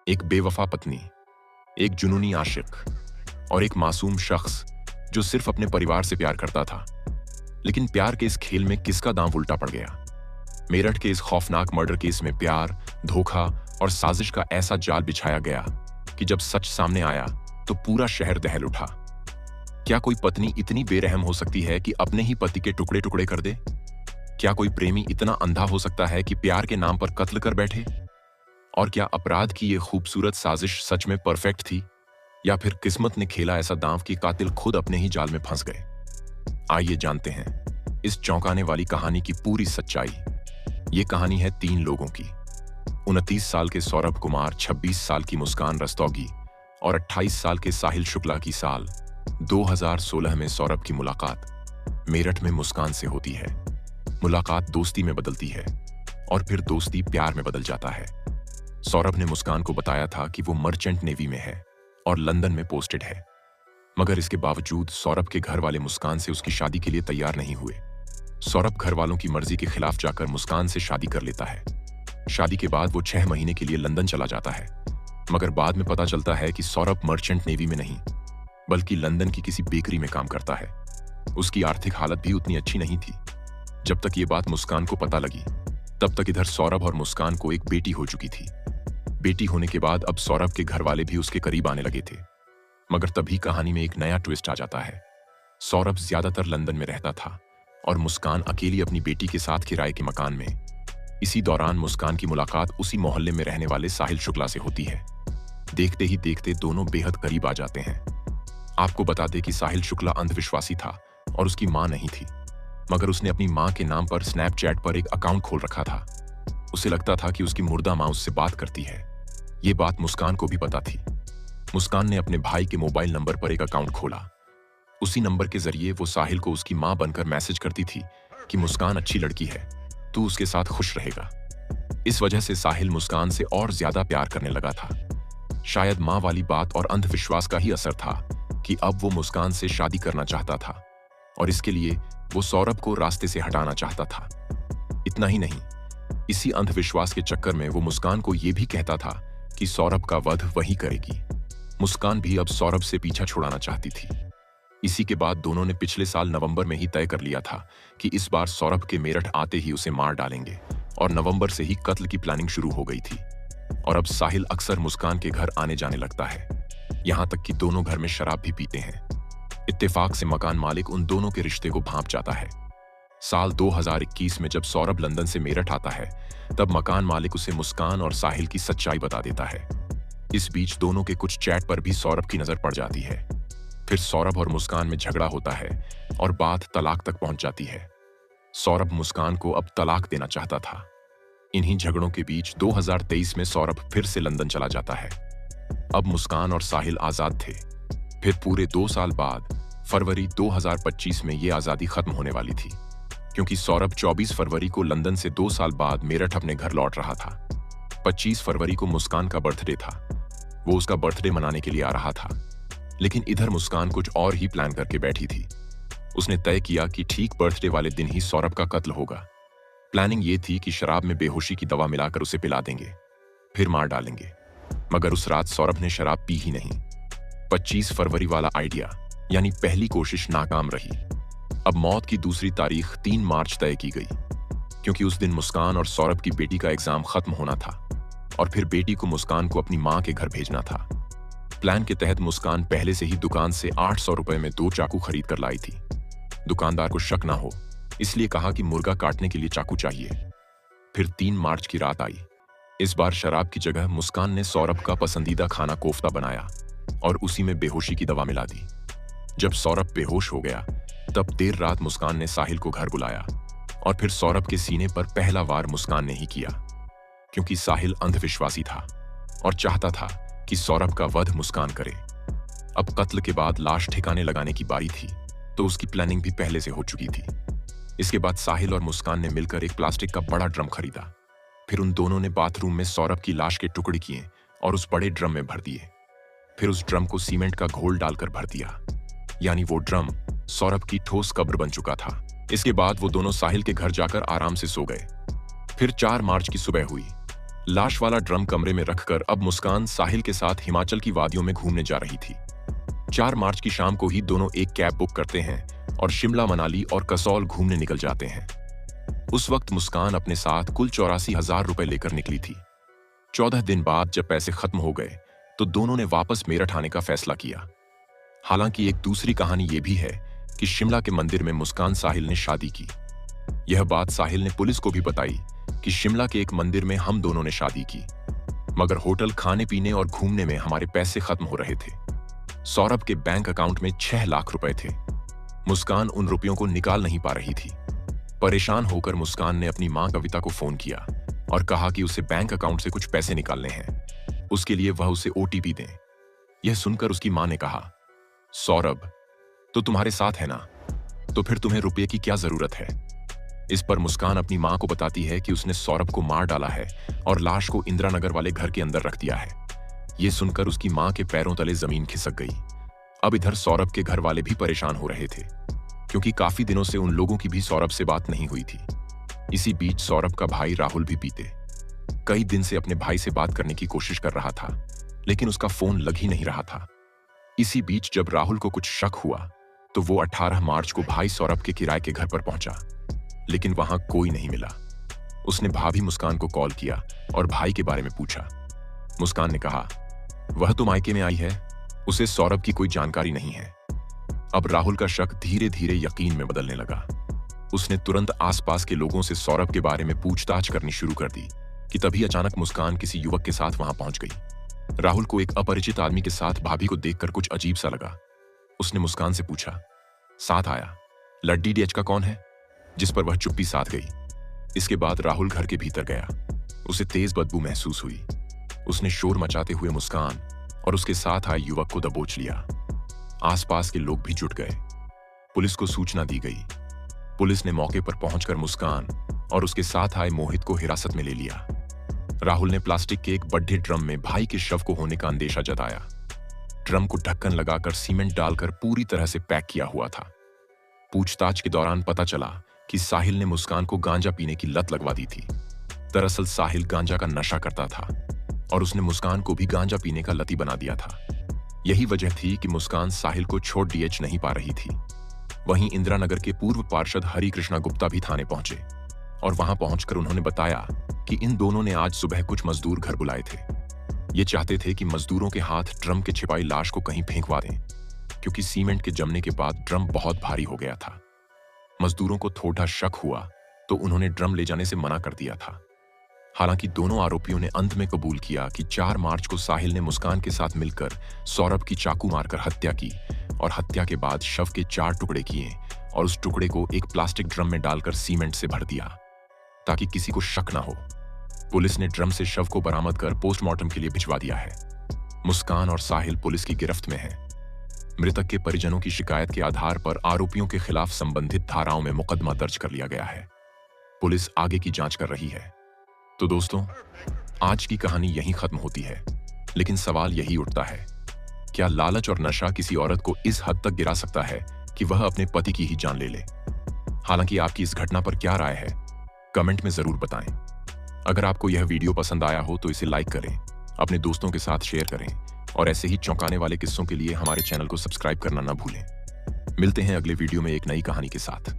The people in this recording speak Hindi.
एक बेवफा पत्नी, एक जुनूनी आशिक और एक मासूम शख्स जो सिर्फ अपने परिवार से प्यार करता था। लेकिन प्यार के इस खेल में किसका दांव उल्टा पड़ गया? मेरठ के इस खौफनाक मर्डर केस में प्यार, धोखा और साजिश का ऐसा जाल बिछाया गया कि जब सच सामने आया तो पूरा शहर दहल उठा। क्या कोई पत्नी इतनी बेरहम हो सकती है कि अपने ही पति के टुकड़े टुकड़े कर दे? क्या कोई प्रेमी इतना अंधा हो सकता है कि प्यार के नाम पर कत्ल कर बैठे? और क्या अपराध की ये खूबसूरत साजिश सच में परफेक्ट थी, या फिर किस्मत ने खेला ऐसा दांव कि कातिल खुद अपने ही जाल में फंस गए? आइए जानते हैं इस चौंकाने वाली कहानी की पूरी सच्चाई। ये कहानी है 3 लोगों की। 29 साल के सौरभ कुमार, 26 साल की मुस्कान रस्तोगी और 28 साल के साहिल शुक्ला की साल 2016 में सौरभ की मुलाकात मेरठ में मुस्कान से होती है। मुलाकात दोस्ती में बदलती है और फिर दोस्ती प्यार में बदल जाता है। सौरभ ने मुस्कान को बताया था कि वो मर्चेंट नेवी में है और लंदन में पोस्टेड है, मगर इसके बावजूद सौरभ के घर वाले मुस्कान से उसकी शादी के लिए तैयार नहीं हुए। सौरभ घर वालों की मर्जी के खिलाफ जाकर मुस्कान से शादी कर लेता है। शादी के बाद वो 6 महीने के लिए लंदन चला जाता है, मगर बाद में पता चलता है कि सौरभ मर्चेंट नेवी में नहीं बल्कि लंदन की किसी बेकरी में काम करता है। उसकी आर्थिक हालत भी उतनी अच्छी नहीं थी। जब तक ये बात मुस्कान को पता लगी, तब तक इधर सौरभ और मुस्कान को एक बेटी हो चुकी थी। बेटी होने के बाद अब सौरभ के घर वाले भी उसके करीब आने लगे थे, मगर तभी कहानी में एक नया ट्विस्ट आ जाता है। सौरभ ज्यादातर लंदन में रहता था और मुस्कान अकेली अपनी बेटी के साथ किराए के मकान में। इसी दौरान मुस्कान की मुलाकात उसी मोहल्ले में रहने वाले साहिल शुक्ला से होती है। देखते ही देखते दोनों बेहद करीब आ जाते हैं। आपको बता दें कि साहिल शुक्ला अंधविश्वासी था और उसकी मां नहीं थी, मगर उसने अपनी मां के नाम पर स्नैपचैट पर एक अकाउंट खोल रखा था। उसे लगता था कि उसकी मुर्दा मां उससे बात करती है। ये बात मुस्कान को भी पता थी। मुस्कान ने अपने भाई के मोबाइल नंबर पर एक अकाउंट खोला। उसी नंबर के जरिए वो साहिल को उसकी मां बनकर मैसेज करती थी कि मुस्कान अच्छी लड़की है, तू उसके साथ खुश रहेगा। इस वजह से साहिल मुस्कान से और ज्यादा प्यार करने लगा था। शायद मां वाली बात और अंधविश्वास का ही असर था कि अब वो मुस्कान से शादी करना चाहता था और इसके लिए वो सौरभ को रास्ते से हटाना चाहता था। इतना ही नहीं, इसी अंधविश्वास के चक्कर में वो मुस्कान को ये भी कहता था कि सौरभ का वध वही करेगी। मुस्कान भी अब सौरभ से पीछा छुड़ाना चाहती थी। इसी के बाद दोनों ने पिछले साल नवंबर में ही तय कर लिया था कि इस बार सौरभ के मेरठ आते ही उसे मार डालेंगे, और नवंबर से ही कत्ल की प्लानिंग शुरू हो गई थी। और अब साहिल अक्सर मुस्कान के घर आने जाने लगता है, यहां तक कि दोनों घर में शराब भी पीते हैं। इत्तेफाक से मकान मालिक उन दोनों के रिश्ते को भांप जाता है। साल 2021 में जब सौरभ लंदन से मेरठ आता है, तब मकान मालिक उसे मुस्कान और साहिल की सच्चाई बता देता है। इस बीच दोनों के कुछ चैट पर भी सौरभ की नजर पड़ जाती है। फिर सौरभ और मुस्कान में झगड़ा होता है और बात तलाक तक पहुंच जाती है। सौरभ मुस्कान को अब तलाक देना चाहता था। इन्हीं झगड़ों के बीच 2023 में सौरभ फिर से लंदन चला जाता है। अब मुस्कान और साहिल आजाद थे। फिर पूरे 2 साल बाद फरवरी 2025 में ये आजादी खत्म होने वाली थी, क्योंकि सौरभ 24 फरवरी को लंदन से 2 साल बाद मेरठ अपने घर लौट रहा था। 25 फरवरी को मुस्कान का बर्थडे था। वो उसका बर्थडे मनाने के लिए आ रहा था, लेकिन इधर मुस्कान कुछ और ही प्लान करके बैठी थी। उसने तय किया कि ठीक बर्थडे वाले दिन ही सौरभ का कत्ल होगा। प्लानिंग ये थी कि शराब में बेहोशी की दवा मिलाकर उसे पिला देंगे, फिर मार डालेंगे, मगर उस रात सौरभ ने शराब पी ही नहीं। 25 फरवरी वाला आइडिया यानी पहली कोशिश नाकाम रही। अब मौत की दूसरी तारीख 3 मार्च तय की गई, क्योंकि उस दिन मुस्कान और सौरभ की बेटी का एग्जाम खत्म होना था और फिर बेटी को मुस्कान को अपनी मां के घर भेजना था। प्लान के तहत मुस्कान पहले से ही दुकान से 800 रुपए में 2 चाकू खरीद कर लाई थी। दुकानदार को शक ना हो, इसलिए कहा कि मुर्गा काटने के लिए चाकू चाहिए। फिर 3 मार्च की रात आई। इस बार शराब की जगह मुस्कान ने सौरभ का पसंदीदा खाना कोफ्ता बनाया और उसी में बेहोशी की दवा मिला दी। जब सौरभ बेहोश हो गया, तब देर रात मुस्कान ने साहिल को घर बुलाया और फिर सौरभ के सीने पर पहला वार मुस्कान ने ही किया, क्योंकि साहिल अंधविश्वासी था और चाहता था कि सौरभ का वध मुस्कान करे। अब कत्ल के बाद लाश ठिकाने लगाने की बारी थी, तो उसकी प्लानिंग भी पहले से हो चुकी थी। इसके बाद साहिल और मुस्कान ने मिलकर एक प्लास्टिक का बड़ा ड्रम खरीदा। फिर उन दोनों ने बाथरूम में सौरभ की लाश के टुकड़े किए और उस बड़े ड्रम में भर दिए। फिर उस ड्रम को सीमेंट का घोल डालकर भर दिया, यानी वो ड्रम सौरभ की ठोस कब्र बन चुका था। इसके बाद वो दोनों साहिल के घर जाकर आराम से सो गए। फिर 4 मार्च की सुबह हुई। लाश वाला ड्रम कमरे में रखकर अब मुस्कान साहिल के साथ हिमाचल की वादियों में घूमने जा रही थी। 4 मार्च की शाम को ही दोनों एक कैब बुक करते हैं और शिमला, मनाली और कसौल घूमने निकल जाते हैं। उस वक्त मुस्कान अपने साथ कुल 84,000 रुपए लेकर निकली थी। 14 दिन बाद जब पैसे खत्म हो गए तो दोनों ने वापस मेरठ आने का फैसला किया। हालांकि एक दूसरी कहानी यह भी है कि शिमला के मंदिर में मुस्कान साहिल ने शादी की। यह बात साहिल ने पुलिस को भी बताई कि शिमला के एक मंदिर में हम दोनों ने शादी की, मगर होटल, खाने पीने और घूमने में हमारे पैसे खत्म हो रहे थे। सौरभ के बैंक अकाउंट में 6 लाख रुपए थे। मुस्कान उन रुपयों को निकाल नहीं पा रही थी। परेशान होकर मुस्कान ने अपनी मां कविता को फोन किया और कहा कि उसे बैंक अकाउंट से कुछ पैसे निकालने हैं, उसके लिए वह उसे ओटीपी दें। यह सुनकर उसकी मां ने कहा, सौरभ तो तुम्हारे साथ है ना, तो फिर तुम्हें रुपये की क्या जरूरत है। इस पर मुस्कान अपनी मां को बताती है कि उसने सौरभ को मार डाला है और लाश को इंदिरा नगर वाले घर के अंदर रख दिया है। यह सुनकर उसकी मां के पैरों तले जमीन खिसक गई। अब इधर सौरभ के घर वाले भी परेशान हो रहे थे, क्योंकि काफी दिनों से उन लोगों की भी सौरभ से बात नहीं हुई थी। इसी बीच सौरभ का भाई राहुल भी बीते कई दिन से अपने भाई से बात करने की कोशिश कर रहा था, लेकिन उसका फोन लग ही नहीं रहा था। इसी बीच जब राहुल को कुछ शक हुआ तो वो 18 मार्च को भाई सौरभ के किराए के घर पर पहुंचा, लेकिन वहां कोई नहीं मिला। उसने भाभी मुस्कान को कॉल किया और भाई के बारे में पूछा। मुस्कान ने कहा, वह तो मायके में आई है, उसे सौरभ की कोई जानकारी नहीं है। अब राहुल का शक धीरे धीरे यकीन में बदलने लगा। उसने तुरंत आसपास के लोगों से सौरभ के बारे में पूछताछ करनी शुरू कर दी कि तभी अचानक मुस्कान किसी युवक के साथ वहां पहुंच गई। राहुल को एक अपरिचित आदमी के साथ भाभी को देखकर कुछ अजीब सा लगा। उसने मुस्कान से पूछा, साथ आया लड्डी डीएच का कौन है, जिस पर वह चुप्पी साध गई। इसके बाद राहुल घर के भीतर गया। उसे तेज बदबू महसूस हुई। उसने शोर मचाते हुए मुस्कान और उसके साथ आए युवक को दबोच लिया। आसपास के लोग भी जुट गए। पुलिस को सूचना दी गई। पुलिस ने मौके पर पहुंचकर मुस्कान और उसके साथ आए मोहित को हिरासत में ले लिया। राहुल ने प्लास्टिक के एक बड़े ड्रम में भाई के शव को होने का अंदेशा जताया। ड्रम को ढक्कन लगाकर सीमेंट डालकर पूरी तरह से पैक किया हुआ था। पूछताछ के दौरान पता चला कि साहिल ने मुस्कान को गांजा पीने की लत लगवा दी थी। दरअसल साहिल गांजा का नशा करता था और उसने मुस्कान को भी गांजा पीने का लती बना दिया था। यही वजह थी कि मुस्कान साहिल को छोड़ डीएच नहीं पा रही थी। वहीं इंदिरा नगर के पूर्व पार्षद हरि कृष्णा गुप्ता भी थाने पहुंचे और वहां पहुंचकर उन्होंने बताया कि इन दोनों ने आज सुबह कुछ मजदूर घर बुलाए थे। ये चाहते थे कि मजदूरों के हाथ ड्रम के छिपाई लाश को कहीं फेंकवा दें, क्योंकि सीमेंट के जमने के बाद ड्रम बहुत भारी हो गया था। मजदूरों को थोड़ा शक हुआ तो उन्होंने ड्रम ले जाने से मना कर दिया था। हालांकि दोनों आरोपियों ने अंत में कबूल किया कि 4 मार्च को साहिल ने मुस्कान के साथ मिलकर सौरभ की चाकू मारकर हत्या की और हत्या के बाद शव के 4 टुकड़े किए और उस टुकड़े को एक प्लास्टिक ड्रम में डालकर सीमेंट से भर दिया ताकि किसी को शक ना हो। पुलिस ने ड्रम से शव को बरामद कर पोस्टमार्टम के लिए भिजवा दिया है। मुस्कान और साहिल पुलिस की गिरफ्त में हैं। मृतक के परिजनों की शिकायत के आधार पर आरोपियों के खिलाफ संबंधित धाराओं में मुकदमा दर्ज कर लिया गया है। पुलिस आगे की जांच कर रही है। तो दोस्तों, आज की कहानी यहीं खत्म होती है, लेकिन सवाल यही उठता है, क्या लालच और नशा किसी औरत को इस हद तक गिरा सकता है कि वह अपने पति की ही जान ले ले? हालांकि आपकी इस घटना पर क्या राय है, कमेंट में जरूर बताएं। अगर आपको यह वीडियो पसंद आया हो तो इसे लाइक करें, अपने दोस्तों के साथ शेयर करें और ऐसे ही चौंकाने वाले किस्सों के लिए हमारे चैनल को सब्सक्राइब करना न भूलें। मिलते हैं अगले वीडियो में एक नई कहानी के साथ।